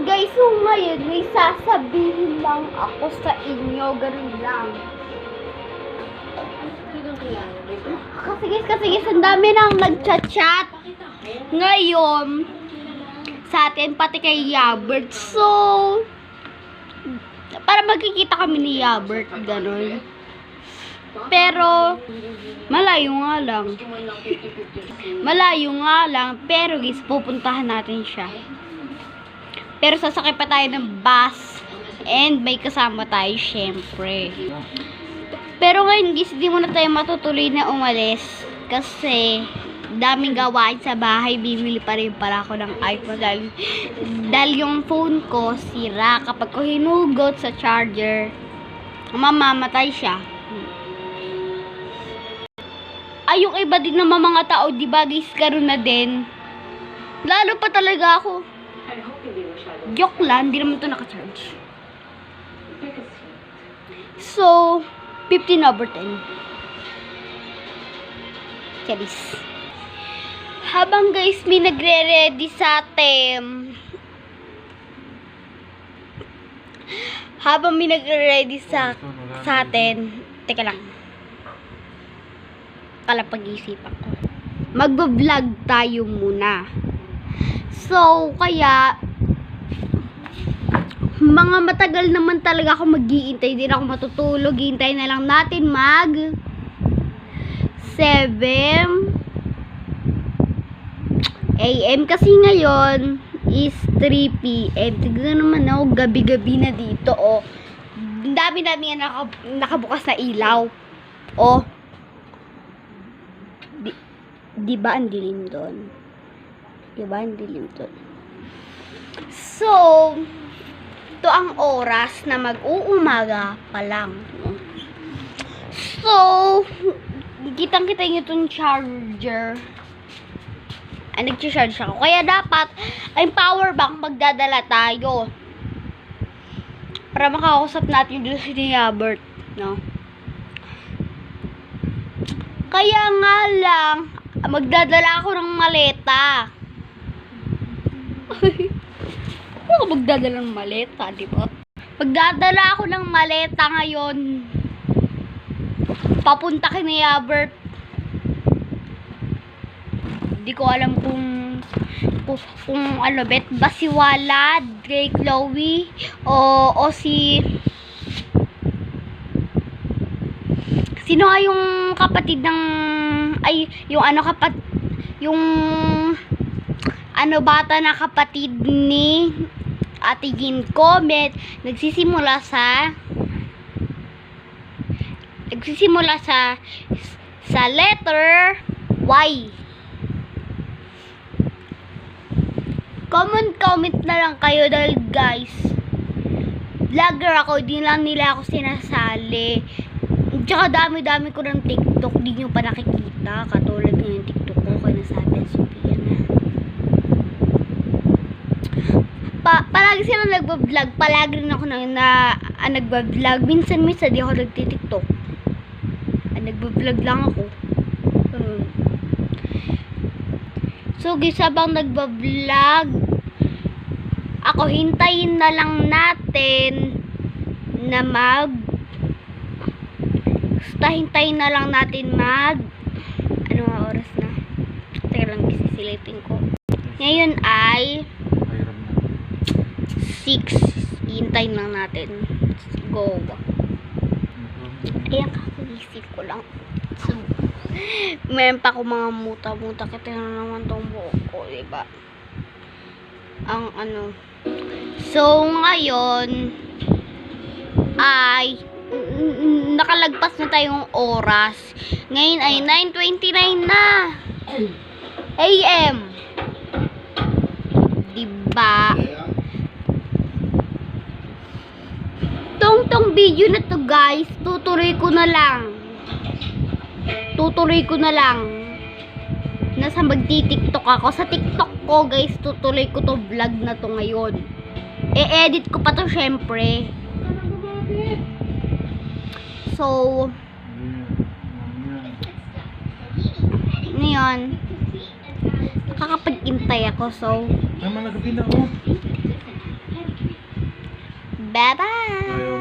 guys, so ngayon may sasabihin lang ako sa inyo, ganun lang. Kasi guys, ang dami nang nagchat-chat ngayon sa atin, pati kay Yabert. So, para magkikita kami ni Yabert, ganun. Pero, malayo nga lang. Pero guys, pupuntahan natin siya. Pero sasakay pa tayo ng bus. And may kasama tayo, syempre. Pero ngayon guys, hindi muna tayo matutuloy na umalis. Kasi, daming gawain sa bahay. Bibili pa rin pala ako ng iPhone. Dahil yung phone ko, sira. Kapag ko hinugot sa charger, mamamatay siya. Ay, yung iba din naman mga tao, di ba guys, karoon na din. Lalo pa talaga ako. Joke lang, hindi naman ito naka-charge. So, 15/10. Charis. Habang guys, may nagre-ready sa atin. Teka lang. Pag-isipan ko. Magbo-vlog tayo muna. So, kaya mga matagal naman talaga ako mag-iintay. Hindi na ako matutulog. Hintay na lang natin mag 7 AM kasi ngayon is 3 PM. Tignan naman ako, gabi-gabi na dito, oh. Dami-dami nga nakabukas na ilaw. Oh. Di ba ang dilim doon? So, ito ang oras na mag-uumaga pa lang. So, kitang-kita nyo itong charger. Nag-charge ako. Kaya dapat, ay power bank magdadala tayo. Para makakausap natin doon si Yabert, no? Kaya nga lang, magdadala ako ng maleta. Ano ka magdadala ng maleta, di ba? Magdadala ako ng maleta ngayon. Papunta kay Yabert. Hindi ko alam kung ano, bet ba si Walad, kay Chloe, o si... Sino nga yung kapatid ng... Ay, yung ano bata na kapatid ni Ate Ginko. Nagsisimula sa letter Y. Comment na lang kayo dahil guys, vlogger ako, di lang nila ako sinasali. Tsaka dami-dami ko ng TikTok, di nyo pa nakikita. Katulad ng yung TikTok ko, kaya nasabi ang Sophia na. Palagi sila nagbablog. Palagi rin ako nagbablog. Minsan di ako nagtitiktok. Nagbablog lang ako. So, guys, habang nagbablog, ako, hintayin na lang natin na hintayin na lang natin ano nga oras na? Teka lang, isisilitin ko. Ngayon ay 6. Hintayin lang natin. Go. Ayan, kakagising ko lang. So, meron pa ako mga muta-muta. Kita na naman tong buhok ko, diba? Ang ano. So, ngayon ay nakalagpas na tayong oras. Ngayon ay 9:29 na AM. Diba? Tong video na to guys, tutuloy ko na lang. Nasa magti-TikTok ako. Sa TikTok ko guys, tutuloy ko to vlog na to ngayon. E-edit ko pa to syempre. So, ngayon, nakakapag-intay ako. So, Bye-bye!